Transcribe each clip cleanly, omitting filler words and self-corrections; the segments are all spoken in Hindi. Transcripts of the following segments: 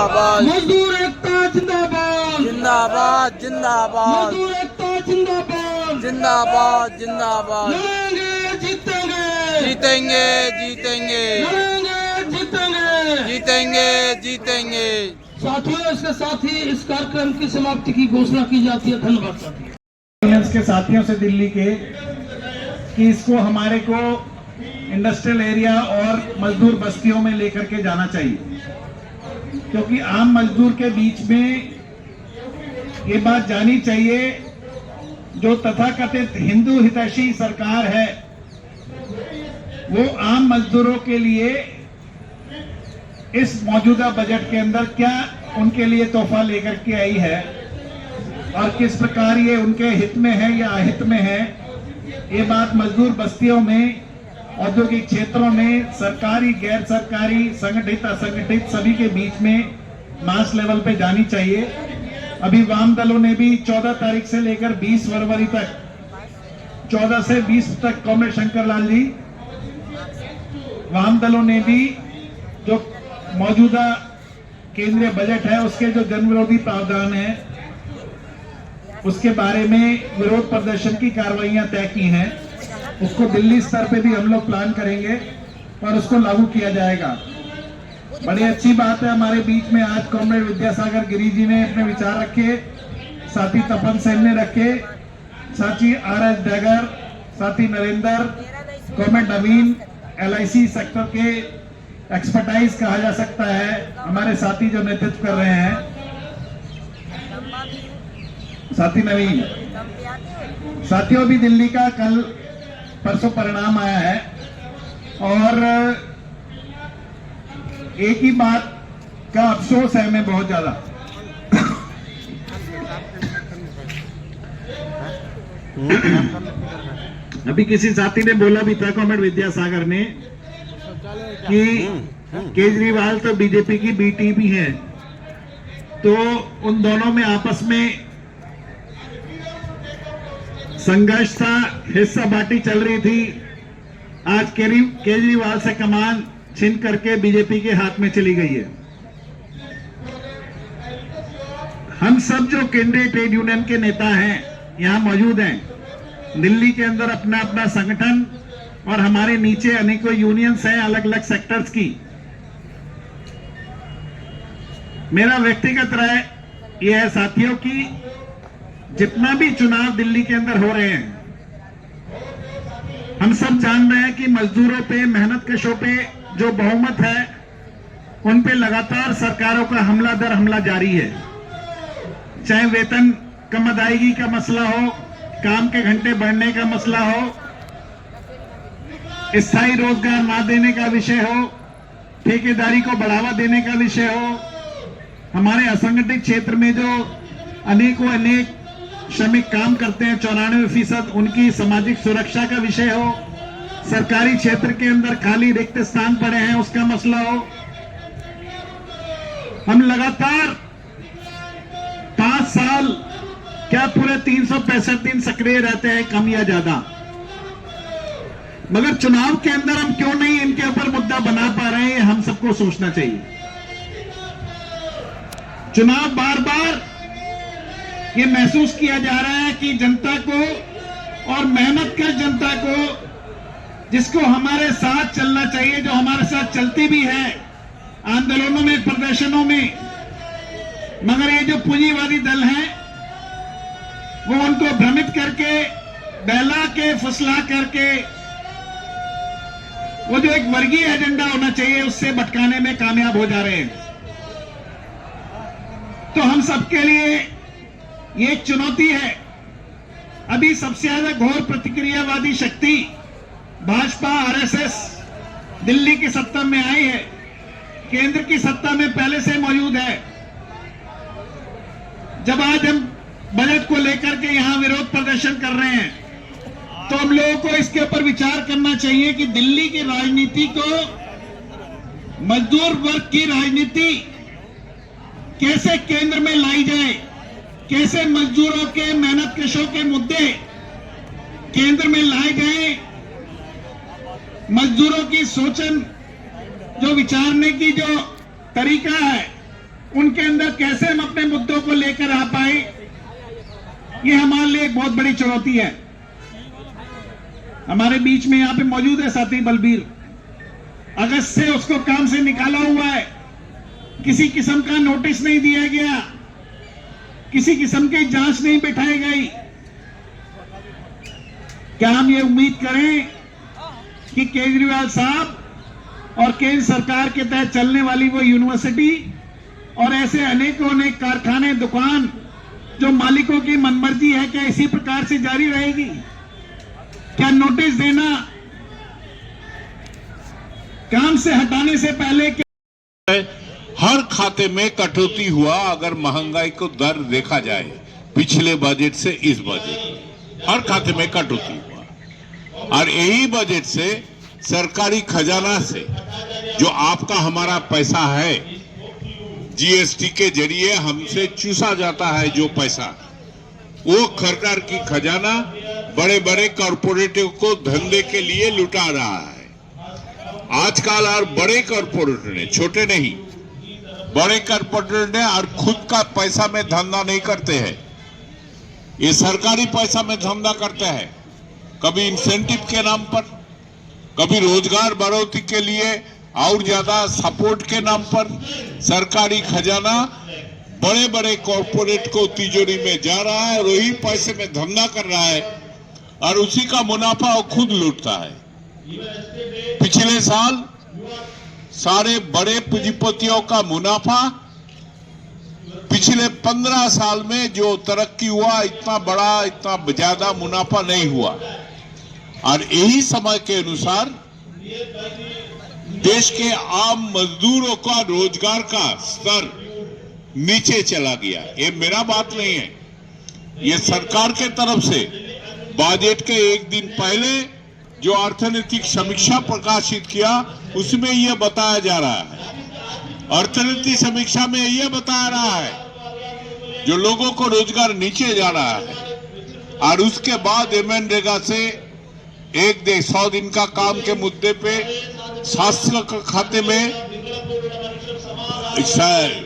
मजदूर एकता जिंदाबाद जिंदाबाद जिंदाबाद मजदूर एकता जिंदाबाद जिंदाबाद जिंदाबाद लड़ेंगे जीतेंगे जीतेंगे जीतेंगे लड़ेंगे जीतेंगे जीतेंगे जीतेंगे। साथियों, इसके साथ ही इस कार्यक्रम की समाप्ति की घोषणा की जाती है। धन्यवाद साथियों। के साथियों से दिल्ली के कि इसको हमारे को इंडस्ट्रियल एरिया और मजदूर बस्तियों में लेकर के जाना चाहिए, क्योंकि आम मजदूर के बीच में ये बात जानी चाहिए, जो तथाकथित हिंदू हितैषी सरकार है वो आम मजदूरों के लिए इस मौजूदा बजट के अंदर क्या उनके लिए तोहफा लेकर के आई है और किस प्रकार ये उनके हित में है या अहित में है। ये बात मजदूर बस्तियों में, औद्योगिक क्षेत्रों में, सरकारी गैर सरकारी, संगठित असंगठित सभी के बीच में मास लेवल पे जानी चाहिए। अभी वाम दलों ने भी 14 तारीख से लेकर 20 फरवरी तक, 14 से 20 तक, कॉमरेड शंकर लाल जी, वाम दलों ने भी जो मौजूदा केंद्रीय बजट है उसके जो जन विरोधी प्रावधान है उसके बारे में विरोध प्रदर्शन की कार्रवाइयां तय की हैं। उसको दिल्ली स्तर पे भी हम लोग प्लान करेंगे और उसको लागू किया जाएगा। बड़ी अच्छी बात है, हमारे बीच में आज कॉमरेड विद्यासागर गिरी जी ने अपने विचार रखे, साथी तपन सेन ने रखे, साथी RS डैगर, साथी नरेंद्र, कॉमरेड नवीन, LIC सेक्टर के एक्सपर्टाइज कहा जा सकता है, हमारे साथी जो नेतृत्व कर रहे हैं, साथी नवीन। साथियों, भी दिल्ली का कल परसों परिणाम आया है और एक ही बात का अफसोस है हमें बहुत ज्यादा। अभी किसी साथी ने बोला भी था, कॉमरेड विद्यासागर ने, कि केजरीवाल तो बीजेपी की बी टीम ही है, तो उन दोनों में आपस में संघर्ष था, हिस्सा बांटी चल रही थी। आज केजरीवाल से कमान छीन करके बीजेपी के हाथ में चली गई है। हम सब जो केंद्रीय ट्रेड यूनियन के नेता हैं यहां मौजूद हैं, दिल्ली के अंदर अपना अपना संगठन और हमारे नीचे अनेकों यूनियंस हैं अलग अलग सेक्टर्स की। मेरा व्यक्तिगत राय यह है साथियों कि जितना भी चुनाव दिल्ली के अंदर हो रहे हैं, हम सब जान रहे हैं कि मजदूरों पे, मेहनत कशों पे जो बहुमत है उन पे लगातार सरकारों का हमला दर हमला जारी है। चाहे वेतन कम अदायगी का मसला हो, काम के घंटे बढ़ने का मसला हो, स्थायी रोजगार ना देने का विषय हो, ठेकेदारी को बढ़ावा देने का विषय हो, हमारे असंगठित क्षेत्र में जो अनेक श्रमिक काम करते हैं 94%, उनकी सामाजिक सुरक्षा का विषय हो, सरकारी क्षेत्र के अंदर खाली रिक्त स्थान पड़े हैं उसका मसला हो। हम लगातार 5 साल, क्या पूरे 365 दिन सक्रिय रहते हैं, कम या ज्यादा, मगर चुनाव के अंदर हम क्यों नहीं इनके ऊपर मुद्दा बना पा रहे हैं, हम सबको सोचना चाहिए। चुनाव बार बार ये महसूस किया जा रहा है कि जनता को और मेहनत कर जनता को, जिसको हमारे साथ चलना चाहिए, जो हमारे साथ चलती भी है आंदोलनों में, प्रदर्शनों में, मगर ये जो पूंजीवादी दल हैं वो उनको भ्रमित करके, बहला के, फुसला करके, वो जो एक वर्गीय एजेंडा होना चाहिए उससे भटकाने में कामयाब हो जा रहे हैं। तो हम सबके लिए ये एक चुनौती है। अभी सबसे ज्यादा घोर प्रतिक्रियावादी शक्ति भाजपा, RSS दिल्ली की सत्ता में आई है, केंद्र की सत्ता में पहले से मौजूद है। जब आज हम बजट को लेकर के यहां विरोध प्रदर्शन कर रहे हैं तो हम लोगों को इसके ऊपर विचार करना चाहिए कि दिल्ली की राजनीति को, मजदूर वर्ग की राजनीति कैसे केंद्र में लाई जाए, कैसे मजदूरों के, मेहनत कशों के मुद्दे केंद्र में लाए जाए, मजदूरों की सोचन, जो विचारने की जो तरीका है उनके अंदर कैसे हम अपने मुद्दों को लेकर आ पाए, ये हमारे लिए एक बहुत बड़ी चुनौती है। हमारे बीच में यहां पे मौजूद है साथी बलबीर, अगस्त से उसको काम से निकाला हुआ है, किसी किस्म का नोटिस नहीं दिया गया, किसी किस्म की जांच नहीं बिठाई गई। क्या हम ये उम्मीद करें कि केजरीवाल साहब और केंद्र सरकार के तहत चलने वाली वो यूनिवर्सिटी और ऐसे अनेकों अनेक कारखाने, दुकान जो मालिकों की मनमर्जी है, क्या इसी प्रकार से जारी रहेगी? क्या नोटिस देना, काम से हटाने से पहले हर खाते में कटौती हुआ? अगर महंगाई को दर देखा जाए पिछले बजट से इस बजट, हर खाते में कटौती हुआ। और यही बजट से सरकारी खजाना से जो आपका हमारा पैसा है, जीएसटी के जरिए हमसे चूसा जाता है जो पैसा, वो सरकार की खजाना बड़े बड़े कॉरपोरेटों को धंधे के लिए लुटा रहा है। आजकल और बड़े कॉरपोरेट ने, छोटे नहीं, बड़े कॉरपोरेट ने और खुद का पैसा में धंधा नहीं करते हैं, ये सरकारी पैसा में धंधा करते हैं। कभी इंसेंटिव के नाम पर, कभी रोजगार बढ़ोतरी के लिए और ज्यादा सपोर्ट के नाम पर सरकारी खजाना बड़े बड़े कॉरपोरेट को तिजोरी में जा रहा है और वही पैसे में धंधा कर रहा है और उसी का मुनाफा वो खुद लूटता है। पिछले साल सारे बड़े पूंजीपतियों का मुनाफा पिछले 15 साल में जो तरक्की हुआ, इतना बड़ा, इतना ज्यादा मुनाफा नहीं हुआ। और यही समय के अनुसार देश के आम मजदूरों का रोजगार का स्तर नीचे चला गया। ये मेरा बात नहीं है, ये सरकार के तरफ से बजट के एक दिन पहले जो अर्थनैतिक समीक्षा प्रकाशित किया उसमें यह बताया जा रहा है। अर्थनीति समीक्षा में यह बताया रहा है जो लोगों को रोजगार नीचे जा रहा है। और उसके बाद मनरेगा से 100 दिन का काम के मुद्दे पे स्वास्थ्य का खाते में,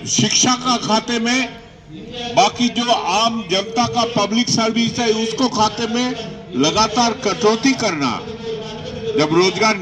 शिक्षा का खाते में, बाकी जो आम जनता का पब्लिक सर्विस है उसको खाते में लगातार कटौती करना, जब रोजगार